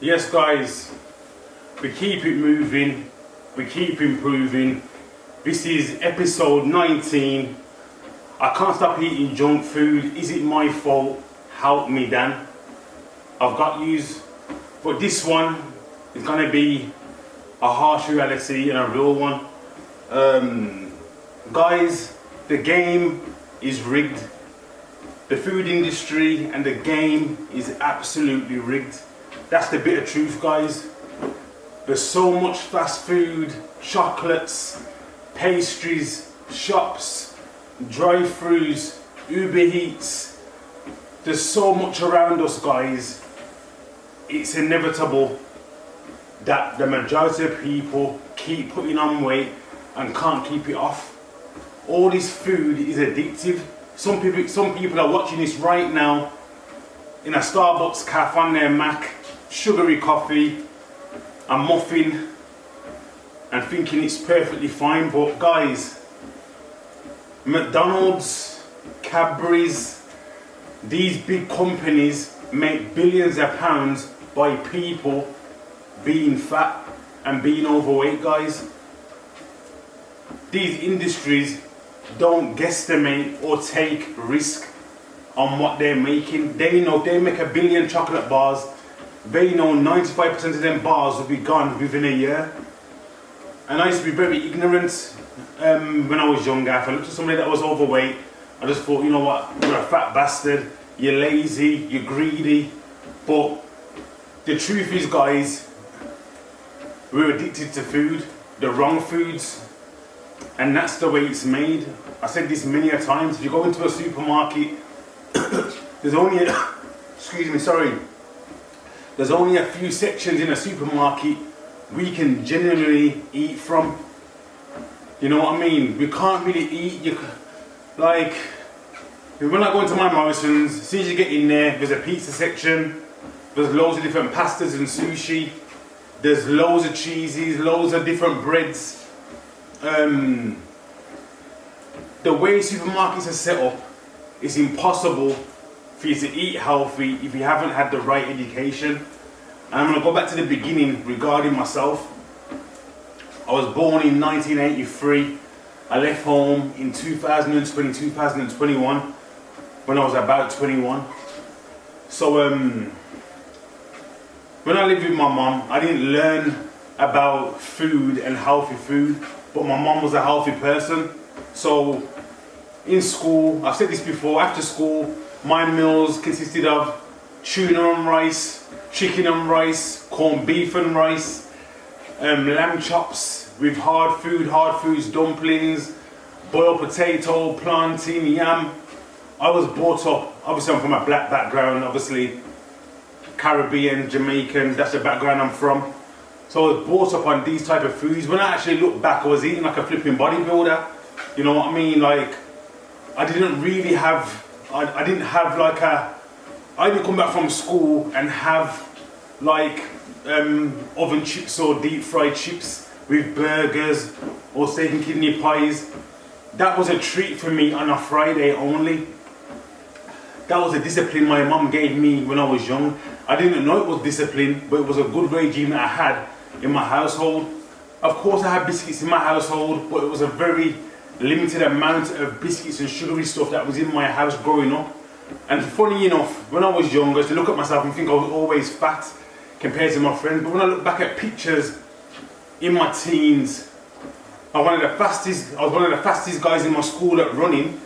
Yes, guys, we keep it moving, we keep improving. This is episode 19. I can't stop eating junk food. Is it my fault? Help me, Dan. I've got yous. But this one is going to be a harsh reality and a real one. Guys, the game is rigged. The food industry and the game is absolutely rigged. That's the bitter truth, guys. There's so much fast food, chocolates, pastries, shops, drive-thrus, Uber Eats. There's so much around us, guys. It's inevitable that the majority of people keep putting on weight and can't keep it off. All this food is addictive. Some people are watching this right now in a Starbucks cafe on their Mac, sugary coffee, a muffin, and thinking it's perfectly fine. But guys, McDonald's, Cadbury's, these big companies make billions of pounds by people being fat and being overweight, guys. These industries don't guesstimate or take risk on what they're making. They know they make 1 billion chocolate bars. They know 95% of them bars will be gone within a year. And I used to be very ignorant when I was younger. If I looked at somebody that was overweight, I just thought, you know what, you're a fat bastard, you're lazy, you're greedy. But the truth is, guys, we're addicted to food, the wrong foods. And that's the way it's made. I said this many a times. If you go into a supermarket, there's only there's only a few sections in a supermarket we can genuinely eat from. You know what I mean? We can't really eat. Like, when I go into my Morrison's, as soon as you get in there's a pizza section. There's loads of different pastas and sushi. There's loads of cheeses, loads of different breads. The way supermarkets are set up, it's impossible for you to eat healthy if you haven't had the right education. And I'm going to go back to the beginning regarding myself. I was born in 1983. I left home in 2021 when I was about 21. So when I lived with my mom, I didn't learn about food and healthy food, but my mom was a healthy person. So in school, I've said this before, after school, my meals consisted of tuna and rice, chicken and rice, corned beef and rice, lamb chops with hard foods, dumplings, boiled potato, plantain, yam. I was brought up, obviously I'm from a black background, obviously Caribbean, Jamaican, that's the background I'm from. So I was brought up on these type of foods. When I actually look back, I was eating like a flipping bodybuilder. You know what I mean? Like, I didn't come back from school and have like oven chips or deep fried chips with burgers or steak and kidney pies. That was a treat for me on a Friday only. That was a discipline my mum gave me when I was young. I didn't know it was discipline, but it was a good regime that I had in my household. Of course I had biscuits in my household, but it was a very limited amount of biscuits and sugary stuff that was in my house growing up. And funny enough, when I was younger, I used to look at myself and think I was always fat compared to my friends. But when I look back at pictures in my teens, I was one of the fastest guys in my school at running,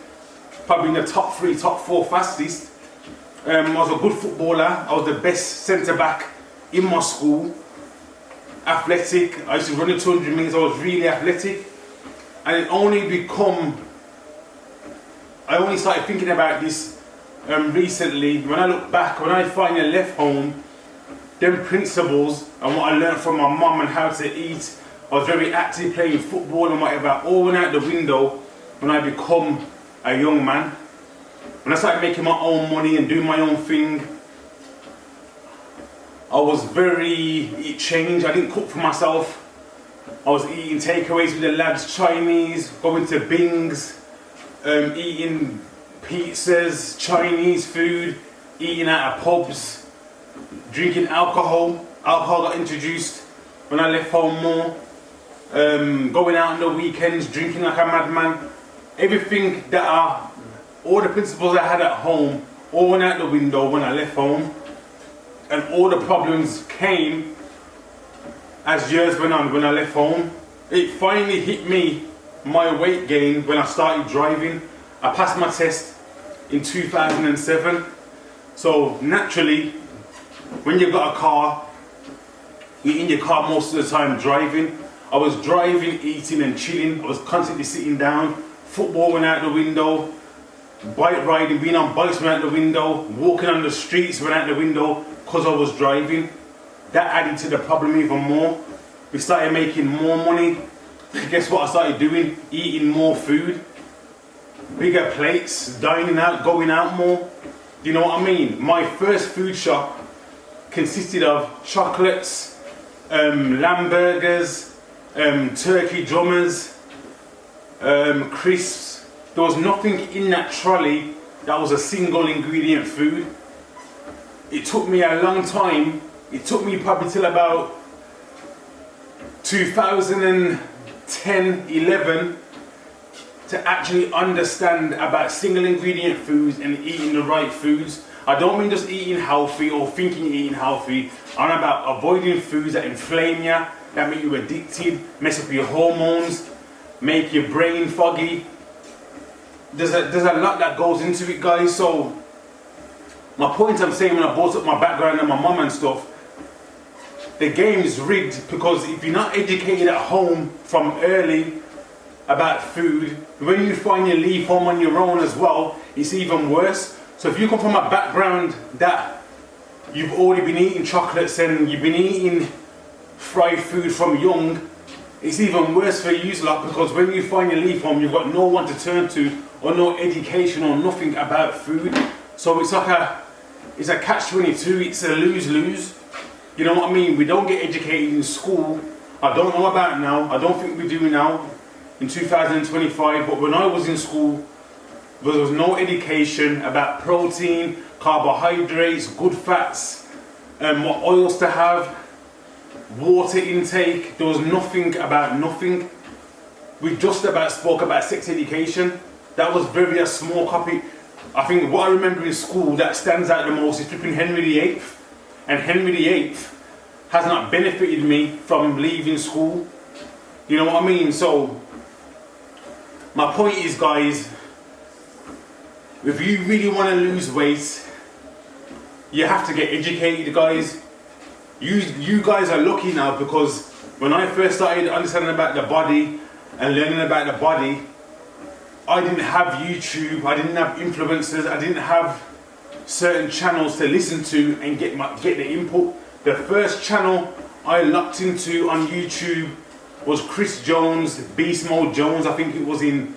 probably in the top 3, top 4 fastest. I was a good footballer. I was the best centre back in my school. Athletic. I used to run in 200 meters. I was really athletic. And I only started thinking about this recently. When I look back, when I finally left home, them principles and what I learned from my mum and how to eat, I was very active playing football and whatever, all went out the window when I become a young man. When I started making my own money and doing my own thing, it changed. I didn't cook for myself. I was eating takeaways with the lads, Chinese, going to Bing's, eating pizzas, Chinese food, eating out of pubs, drinking alcohol. Alcohol got introduced when I left home more. Going out on the weekends, drinking like a madman. Everything all the principles I had at home, all went out the window when I left home. And all the problems came as years went on when I left home. It finally hit me, my weight gain, when I started driving. I passed my test in 2007. So naturally, when you've got a car, you're in your car most of the time driving. I was driving, eating and chilling. I was constantly sitting down. Football went out the window. Bike riding, being on bikes went out the window. Walking on the streets went out the window because I was driving. That added to the problem even more. We started making more money. Guess what I started doing? Eating more food. Bigger plates, dining out, going out more. You know what I mean? My first food shop consisted of chocolates, lamb burgers, turkey drummers, crisps. There was nothing in that trolley that was a single ingredient food. It took me a long time. It took me probably till about 2010, 11 to actually understand about single ingredient foods and eating the right foods. I don't mean just eating healthy or thinking you're eating healthy. I'm about avoiding foods that inflame you, that make you addicted, mess up your hormones, make your brain foggy. There's a lot that goes into it, guys. So my point I'm saying when I brought up my background and my mum and stuff, the game is rigged, because if you're not educated at home from early about food, when you finally leave home on your own as well, it's even worse. So if you come from a background that you've already been eating chocolates and you've been eating fried food from young, it's even worse for you lot, because when you finally leave home, you've got no one to turn to or no education or nothing about food. So it's like it's a catch-22, it's a lose-lose. You know what I mean? We don't get educated in school. I don't know about now. I don't think we do now in 2025. But when I was in school, there was no education about protein, carbohydrates, good fats, what oils to have, water intake. There was nothing about nothing. We just about spoke about sex education. That was very a small copy. I think what I remember in school that stands out the most is flipping Henry VIII. And Henry VIII has not benefited me from leaving school. You know what I mean? So my point is, guys, if you really want to lose weight, you have to get educated, guys. You guys are lucky now, because when I first started understanding about the body and learning about the body, I didn't have YouTube, I didn't have influencers, I didn't have certain channels to listen to and get the input. The first channel I locked into on YouTube was Chris Jones, Beast Mode Jones. I think it was in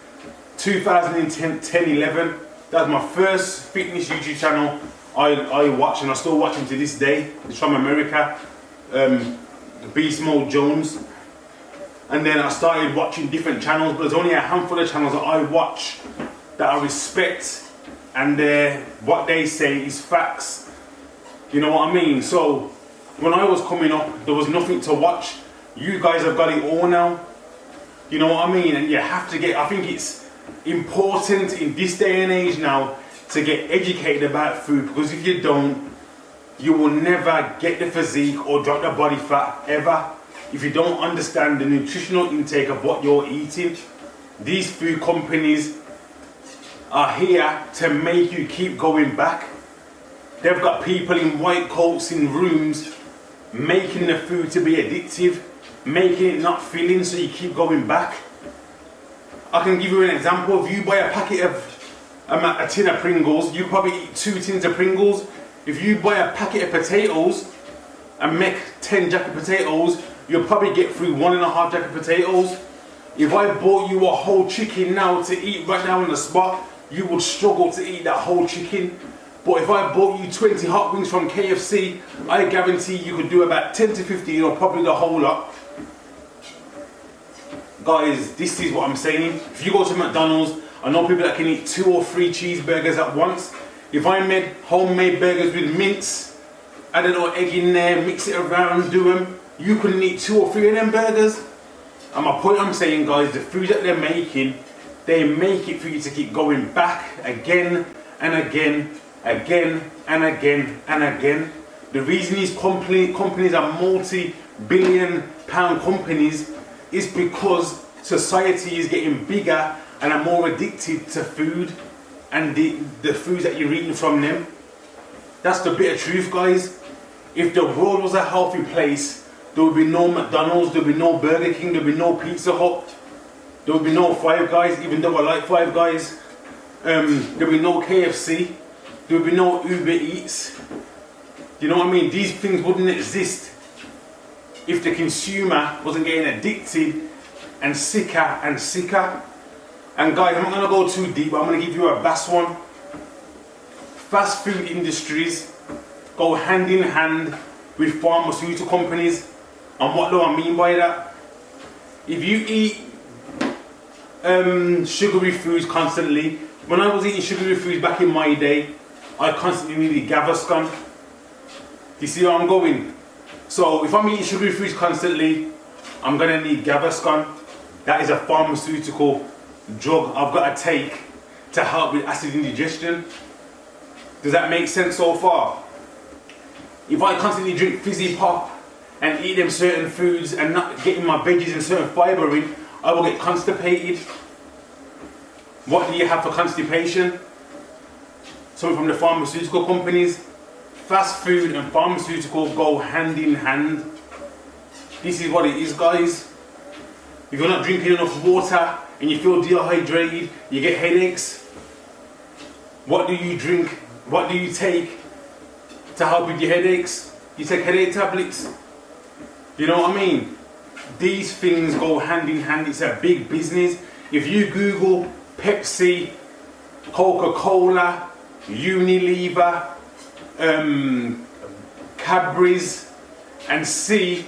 2010-11. That was my first fitness YouTube channel I watched, and I still watch him to this day. It's from America, Beast Mode Jones. And then I started watching different channels, but there's only a handful of channels that I watch that I respect, and what they say is facts. You know what I mean? So when I was coming up, there was nothing to watch. You guys have got it all now. You know what I mean? And you have to get, I think it's important in this day and age now to get educated about food, because if you don't, you will never get the physique or drop the body fat ever. If you don't understand the nutritional intake of what you're eating. These food companies are here to make you keep going back. They've got people in white coats in rooms making the food to be addictive, making it not filling so you keep going back. I can give you an example. If you buy a packet of a tin of Pringles, you probably eat 2 tins of Pringles. If you buy a packet of potatoes and make 10 jack of potatoes, you'll probably get through 1.5 jack of potatoes. If I bought you a whole chicken now to eat right now on the spot, you would struggle to eat that whole chicken. But if I bought you 20 hot wings from KFC, I guarantee you could do about 10 to 15 or probably the whole lot. Guys, this is what I'm saying. If you go to McDonald's, I know people that can eat 2 or 3 cheeseburgers at once. If I made homemade burgers with mince, add a little egg in there, mix it around, do them. You couldn't eat 2 or 3 of them burgers. And my point I'm saying, guys, the food that they're making, they make it for you to keep going back again and again, again and again and again. The reason these companies are multi-billion-pound companies is because society is getting bigger and are more addicted to food and the foods that you're eating from them. That's the bitter truth, guys. If the world was a healthy place, there would be no McDonald's, there would be no Burger King, there would be no Pizza Hut, there would be no Five Guys, even though I like Five Guys. There would be no KFC, there would be no Uber Eats. You know what I mean? These things wouldn't exist if the consumer wasn't getting addicted and sicker and sicker. And guys, I'm not going to go too deep, but I'm going to give you a vast one. Fast food industries go hand in hand with pharmaceutical companies. And what do I mean by that? If you eat sugary foods constantly, when I was eating sugary foods back in my day, I constantly needed Gaviscon. You see where I'm going? So if I'm eating sugary foods constantly, I'm gonna need Gaviscon. That is a pharmaceutical drug I've got to take to help with acid indigestion. Does that make sense so far? If I constantly drink fizzy pop and eat them certain foods and not getting my veggies and certain fibre in, I will get constipated. What do you have for constipation? Something from the pharmaceutical companies. Fast food and pharmaceutical go hand in hand. This is what it is, guys. If you're not drinking enough water and you feel dehydrated, you get headaches. What do you drink? What do you take to help with your headaches? You take headache tablets. You know what I mean? These things go hand in hand. It's a big business. If you Google Pepsi, Coca-Cola, Unilever, Cadbury's, and see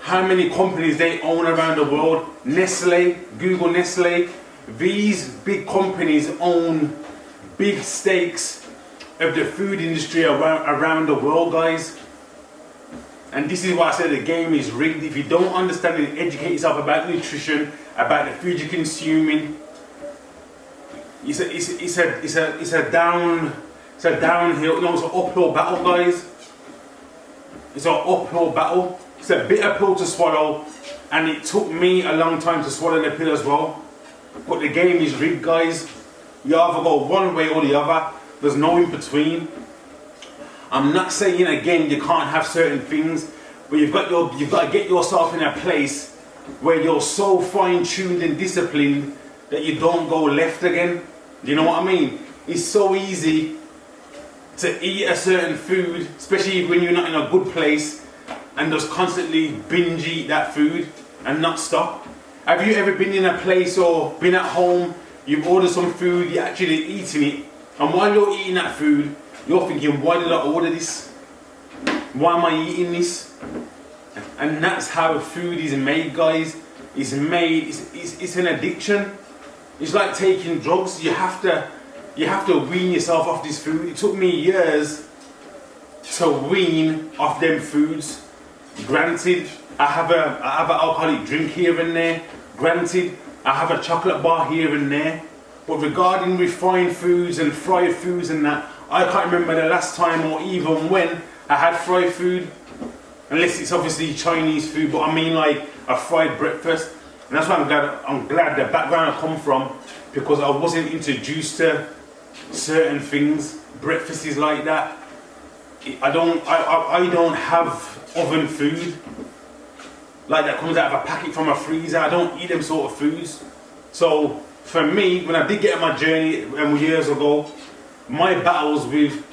how many companies they own around the world. Nestle, Google Nestle. These big companies own big stakes of the food industry around the world, guys. And this is why I said the game is rigged. If you don't understand and educate yourself about nutrition, about the food you're consuming, it's a downhill, no, it's an uphill battle, guys. It's an uphill battle. It's a bitter pill to swallow, and it took me a long time to swallow the pill as well. But the game is rigged, guys. You either go one way or the other. There's no in between. I'm not saying again you can't have certain things, but you've got to get yourself in a place where you're so fine-tuned and disciplined that you don't go left again. Do you know what I mean? It's so easy to eat a certain food, especially when you're not in a good place, and just constantly binge eat that food and not stop. Have you ever been in a place or been at home, you've ordered some food, you're actually eating it, and while you're eating that food, you're thinking, why did I order this? Why am I eating this? And that's how food is made, guys. It's made, it's an addiction. It's like taking drugs. You have to wean yourself off this food. It took me years to wean off them foods. Granted, I have an alcoholic drink here and there. Granted, I have a chocolate bar here and there. But regarding refined foods and fried foods and that, I can't remember the last time or even when I had fried food. Unless it's obviously Chinese food, but I mean like a fried breakfast. And that's why I'm glad the background I come from, because I wasn't introduced to certain things, breakfasts like that. I don't have oven food like that comes out of a packet from a freezer. I don't eat them sort of foods. So for me, when I did get on my journey years ago, my battles with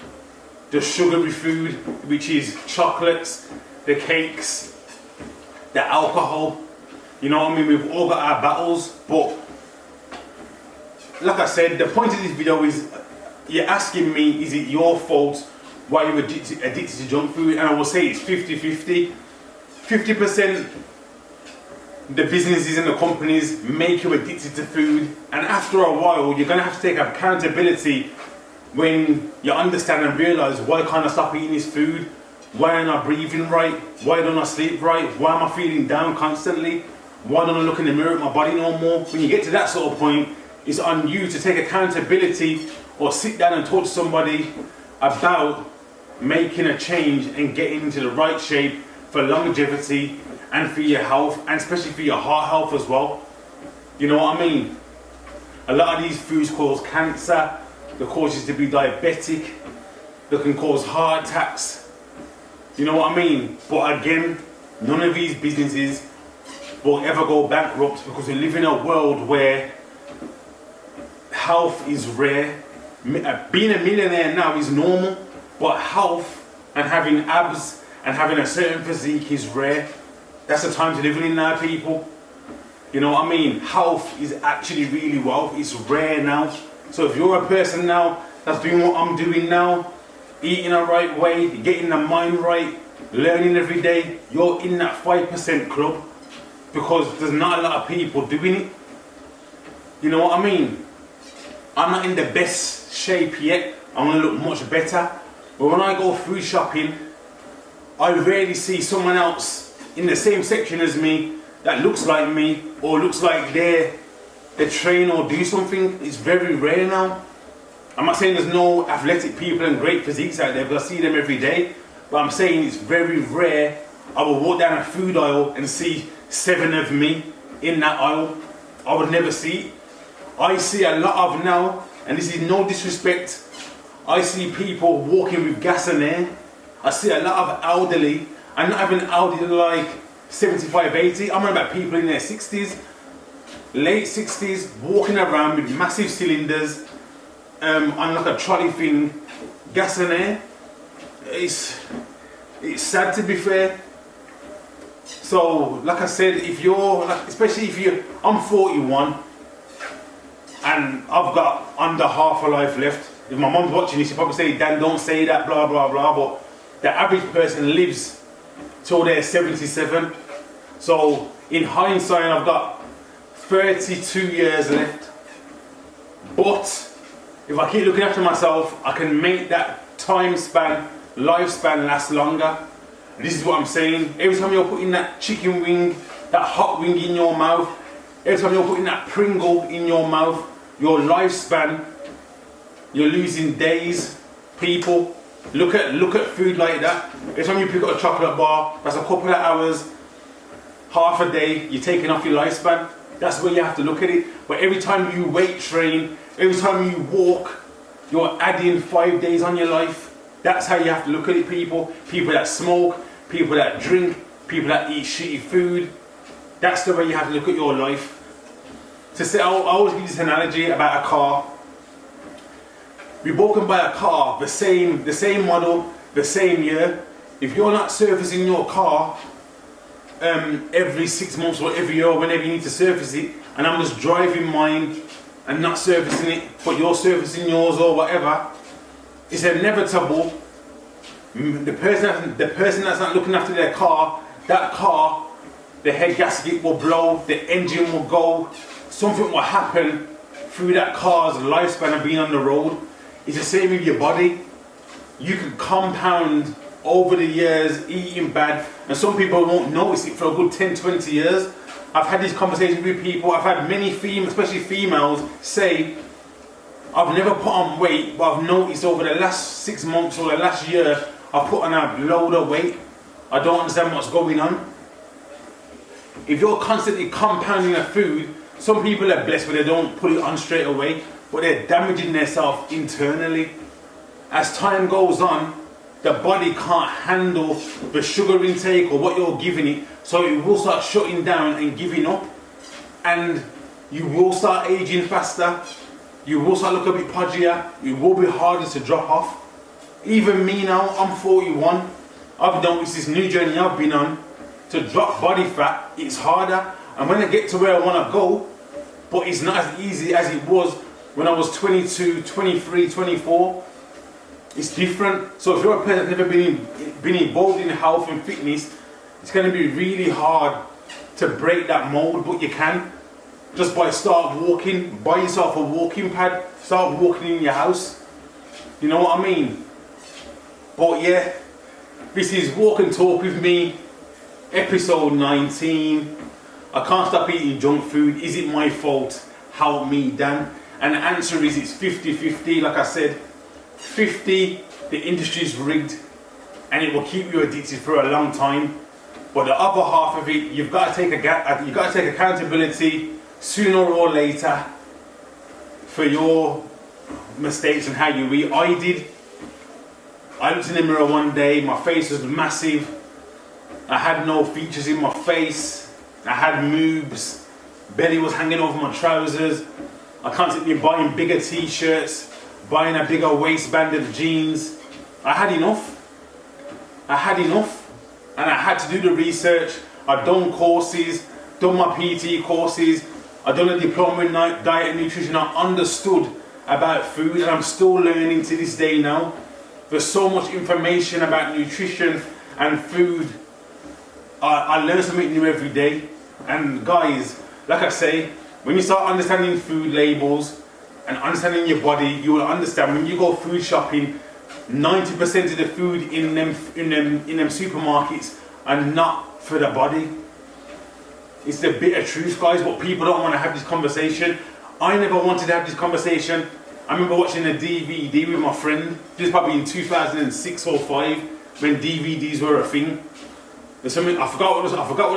the sugary food, which is chocolates, the cakes, the alcohol, you know what I mean? We've all got our battles, but like I said, the point of this video is you're asking me, is it your fault why you're addicted to junk food? And I will say it's 50-50. 50% the businesses and the companies make you addicted to food, and after a while you're going to have to take accountability when you understand and realise, why can't I stop eating this food? Why am I breathing right? Why don't I sleep right? Why am I feeling down constantly? Why don't I look in the mirror at my body no more? When you get to that sort of point, it's on you to take accountability or sit down and talk to somebody about making a change and getting into the right shape for longevity and for your health, and especially for your heart health as well. You know what I mean? A lot of these foods cause cancer, they cause you to be diabetic, they can cause heart attacks. You know what I mean? But again, none of these businesses will ever go bankrupt, because we live in a world where health is rare. Being a millionaire now is normal, but health and having abs and having a certain physique is rare. That's the time to live in now, people. You know what I mean? Health is actually really wealth. It's rare now. So if you're a person now that's doing what I'm doing now, eating the right way, getting the mind right, learning every day, you're in that 5% club, because there's not a lot of people doing it. You know what I mean? I'm not in the best shape yet. I want to look much better. But when I go food shopping, I rarely see someone else in the same section as me that looks like me or looks like they train or do something. It's very rare now. I'm not saying there's no athletic people and great physiques out there, because I see them every day. But I'm saying it's very rare. I will walk down a food aisle and see 7 of me in that aisle. I would never see it. I see a lot of now, and this is no disrespect, I see people walking with gas in there. I see a lot of elderly, and not even elderly like 75, 80. I'm talking about people in their 60s, late 60s, walking around with massive cylinders on like a trolley thing, gas in there. It's sad, to be fair. So, like I said, if you're, especially if you, I'm 41, and I've got under half a life left. If my mom's watching this, she'll probably say, Dan, don't say that, blah, blah, blah. But the average person lives till they're 77. So, in hindsight, I've got 32 years left. But, if I keep looking after myself, I can make that time span, lifespan last longer. And this is what I'm saying. Every time you're putting that chicken wing, that hot wing in your mouth, every time you're putting that Pringle in your mouth, your lifespan, you're losing days. People, look at food like that. Every time you pick up a chocolate bar, that's a couple of hours, half a day, you're taking off your lifespan. That's where you have to look at it. But every time you weight train, every time you walk, you're adding 5 days on your life. That's how you have to look at it, people. People that smoke, people that drink, people that eat shitty food. That's the way you have to look at your life. To say, I always give this analogy about a car. We both can buy a car, the same model, the same year. If you're not servicing your car every 6 months or every year, or whenever you need to service it, and I'm just driving mine and not servicing it, but you're servicing yours or whatever, it's inevitable. The person that's not looking after their car, that car, the head gasket will blow, the engine will go, something will happen through that car's lifespan of being on the road. It's the same with your body. You can compound over the years eating bad, and some people won't notice it for a good 10, 20 years. I've had these conversations with people. I've had many females, especially females, say, I've never put on weight, but I've noticed over the last 6 months or the last year, I've put on a load of weight. I don't understand what's going on. If you're constantly compounding a food, some people are blessed, but they don't put it on straight away, but they're damaging themselves internally. As time goes on, the body can't handle the sugar intake or what you're giving it, so it will start shutting down and giving up, and you will start aging faster. You will start looking a bit pudgier. It will be harder to drop off. Even me now, I'm 41. I've noticed this new journey I've been on. To drop body fat, it's harder. And when I get to where I want to go, but it's not as easy as it was when I was 22, 23, 24. It's different. So if you're a person that's never been involved in health and fitness, it's going to be really hard to break that mold, but you can. Just by start walking, buy yourself a walking pad, start walking in your house. You know what I mean? But yeah, This is Walk and Talk with me, episode 19. I can't stop eating junk food. Is it my fault? Help me, Dan. And the answer is it's 50-50. Like I said, 50, the industry's rigged and it will keep you addicted for a long time. But the other half of it, you've got to take accountability sooner or later for your mistakes and how you eat. I did. I looked in the mirror one day, my face was massive. I had no features in my face. I had moobs. Belly was hanging over my trousers. I constantly buying bigger t-shirts, buying a bigger waistband of jeans. I had enough. And I had to do the research. I'd done courses, done my PT courses. I'd done a diploma in diet and nutrition. I understood about food, and I'm still learning to this day now. There's so much information about nutrition and food. I learn something new every day. And guys, like I say, when you start understanding food labels and understanding your body, you will understand when you go food shopping, 90% of the food in them supermarkets are not for the body. It's the bitter truth, guys, but people don't want to have this conversation. I never wanted to have this conversation. I remember watching a DVD with my friend. This was probably in 2006 or 5 when DVDs were a thing. There's something I forgot what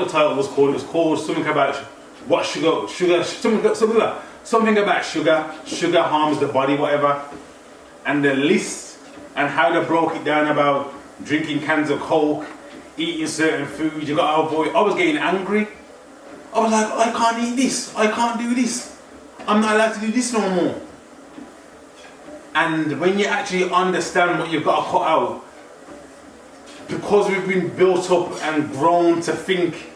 the title was called. It was called something about what something about sugar. Sugar harms the body, whatever. And the list and how they broke it down about drinking cans of Coke, eating certain foods. You got to avoid. I was getting angry. I was like, I can't eat this. I can't do this. I'm not allowed to do this no more. And when you actually understand what you've got to cut out, because we've been built up and grown to think,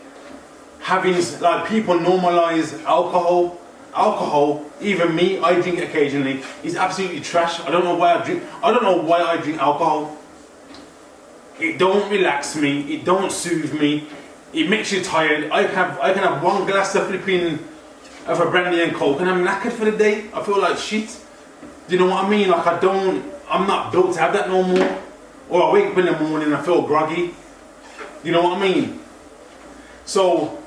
having like people normalize alcohol. Alcohol, even me, I drink occasionally, is absolutely trash. I don't know why I drink alcohol. It don't relax me. It don't soothe me. It makes you tired. I can have one glass of a brandy and Coke and I'm knackered for the day. I feel like shit. Do you know what I mean? Like I'm not built to have that no more. Or I wake up in the morning and I feel groggy. You know what I mean? So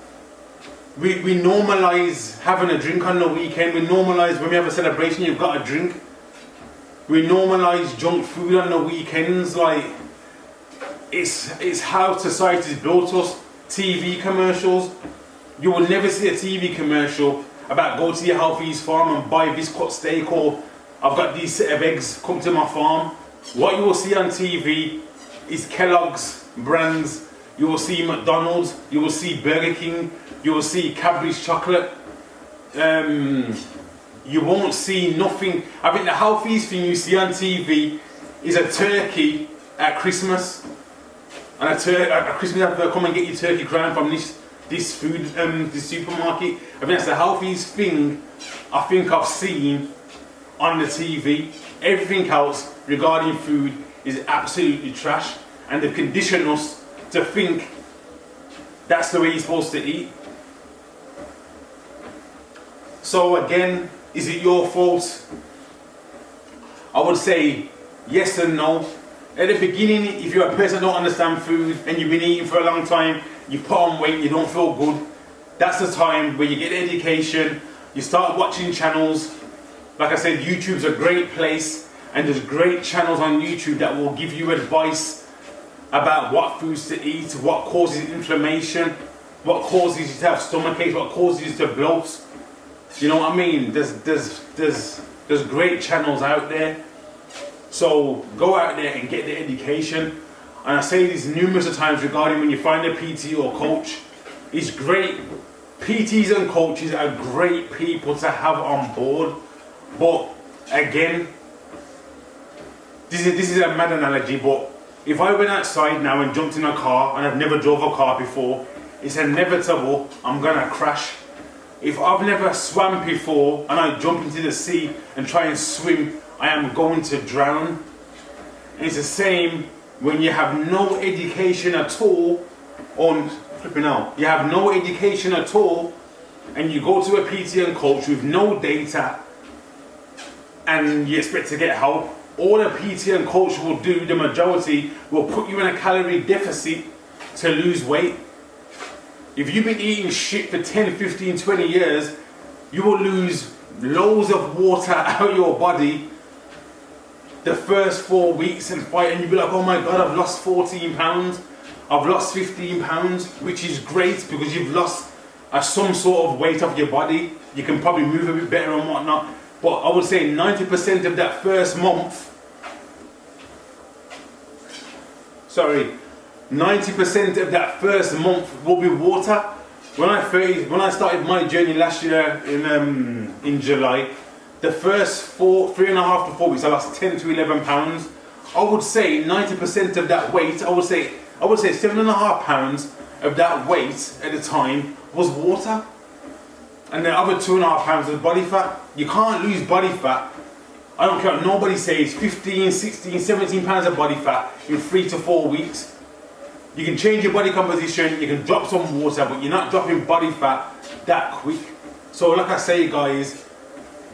we normalise having a drink on the weekend. We normalise when we have a celebration, you've got a drink. We normalise junk food on the weekends. Like it's how society's built us. TV commercials. You will never see a TV commercial about go to your Healthy's farm and buy this cut steak, or I've got these set of eggs, come to my farm. What you will see on TV is Kellogg's brands. You will see McDonald's. You will see Burger King. You will see Cadbury's chocolate. You won't see nothing. I think the healthiest thing you see on TV is a turkey at Christmas. And at Christmas, they'll come and get your turkey crown from this supermarket. I think that's the healthiest thing I think I've seen on the TV. Everything else regarding food is absolutely trash, and they've conditioned us to think that's the way you're supposed to eat. So again, is it your fault? I would say yes and no. At the beginning, if you're a person who don't understand food and you've been eating for a long time, you put on weight, you don't feel good, that's the time where you get education, you start watching channels. Like I said, YouTube's a great place, and there's great channels on YouTube that will give you advice about what foods to eat, what causes inflammation, what causes you to have stomach aches, what causes you to bloat. You know what I mean? There's great channels out there. So go out there and get the education. And I say this numerous of times regarding when you find a PT or coach, it's great. PTs and coaches are great people to have on board. But again, this is a mad analogy, but if I went outside now and jumped in a car, and I've never drove a car before, it's inevitable I'm gonna crash. If I've never swam before and I jump into the sea and try and swim, I am going to drown. And it's the same when you have no education at all on flipping out. You have no education at all, and you go to a PT and coach with no data, and you expect to get help. all the PT and coach will do, the majority, will put you in a calorie deficit to lose weight. If you've been eating shit for 10, 15, 20 years, you will lose loads of water out of your body the first 4 weeks and fight, and you'll be like, oh my God, I've lost 14 pounds. I've lost 15 pounds, which is great because you've lost some sort of weight off your body. You can probably move a bit better and whatnot. But I would say 90% of that first month, 90% of that first month will be water. When I started my journey last year in July, the first 3.5 to 4 weeks, I lost 10 to 11 pounds. I would say 90% of that weight, I would say 7.5 pounds of that weight at the time was water. And the other 2.5 pounds was body fat. You can't lose body fat. I don't care what nobody says, 15, 16, 17 pounds of body fat in 3 to 4 weeks. You can change your body composition, you can drop some water, but you're not dropping body fat that quick. So like I say, guys,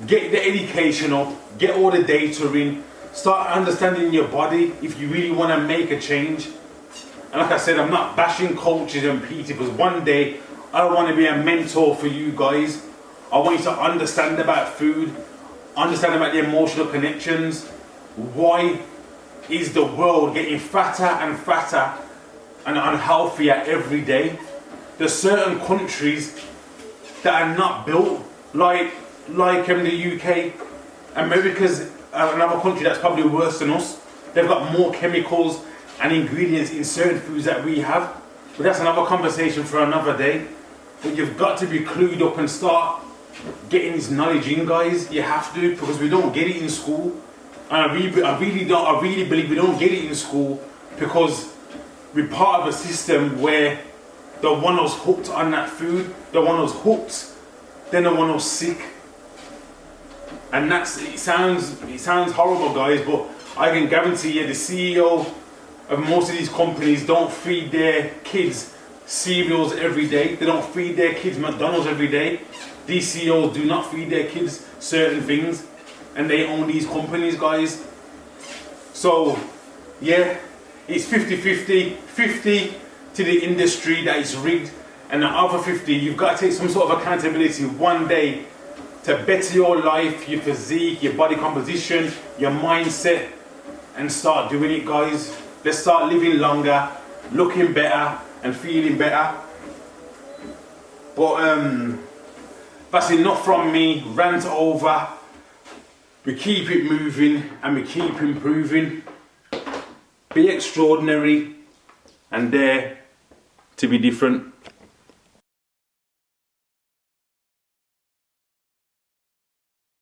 get the education up, get all the data in, start understanding your body if you really want to make a change. And like I said, I'm not bashing coaches and PT, because one day I want to be a mentor for you guys. I want you to understand about food, understand about the emotional connections. Why is the world getting fatter and fatter and unhealthier every day? There's certain countries that are not built like the UK. America's another country that's probably worse than us. They've got more chemicals and ingredients in certain foods that we have. But that's another conversation for another day. But you've got to be clued up and start getting this knowledge in, guys. You have to, because we don't get it in school. And I really believe we don't get it in school because we're part of a system where the one who's hooked on that food, the one who's hooked, then the one who's sick. And it sounds horrible, guys, but I can guarantee you the CEO of most of these companies don't feed their kids cereals every day. They don't feed their kids McDonald's every day. These CEOs do not feed their kids certain things, and they own these companies, guys. So yeah, it's 50-50, 50 to the industry that is rigged, and the other 50 you've got to take some sort of accountability one day to better your life, your physique, your body composition, your mindset, and start doing it, guys. Let's start living longer, looking better and feeling better. But that's enough from me. Rant over. We keep it moving and we keep improving. Be extraordinary and dare to be different.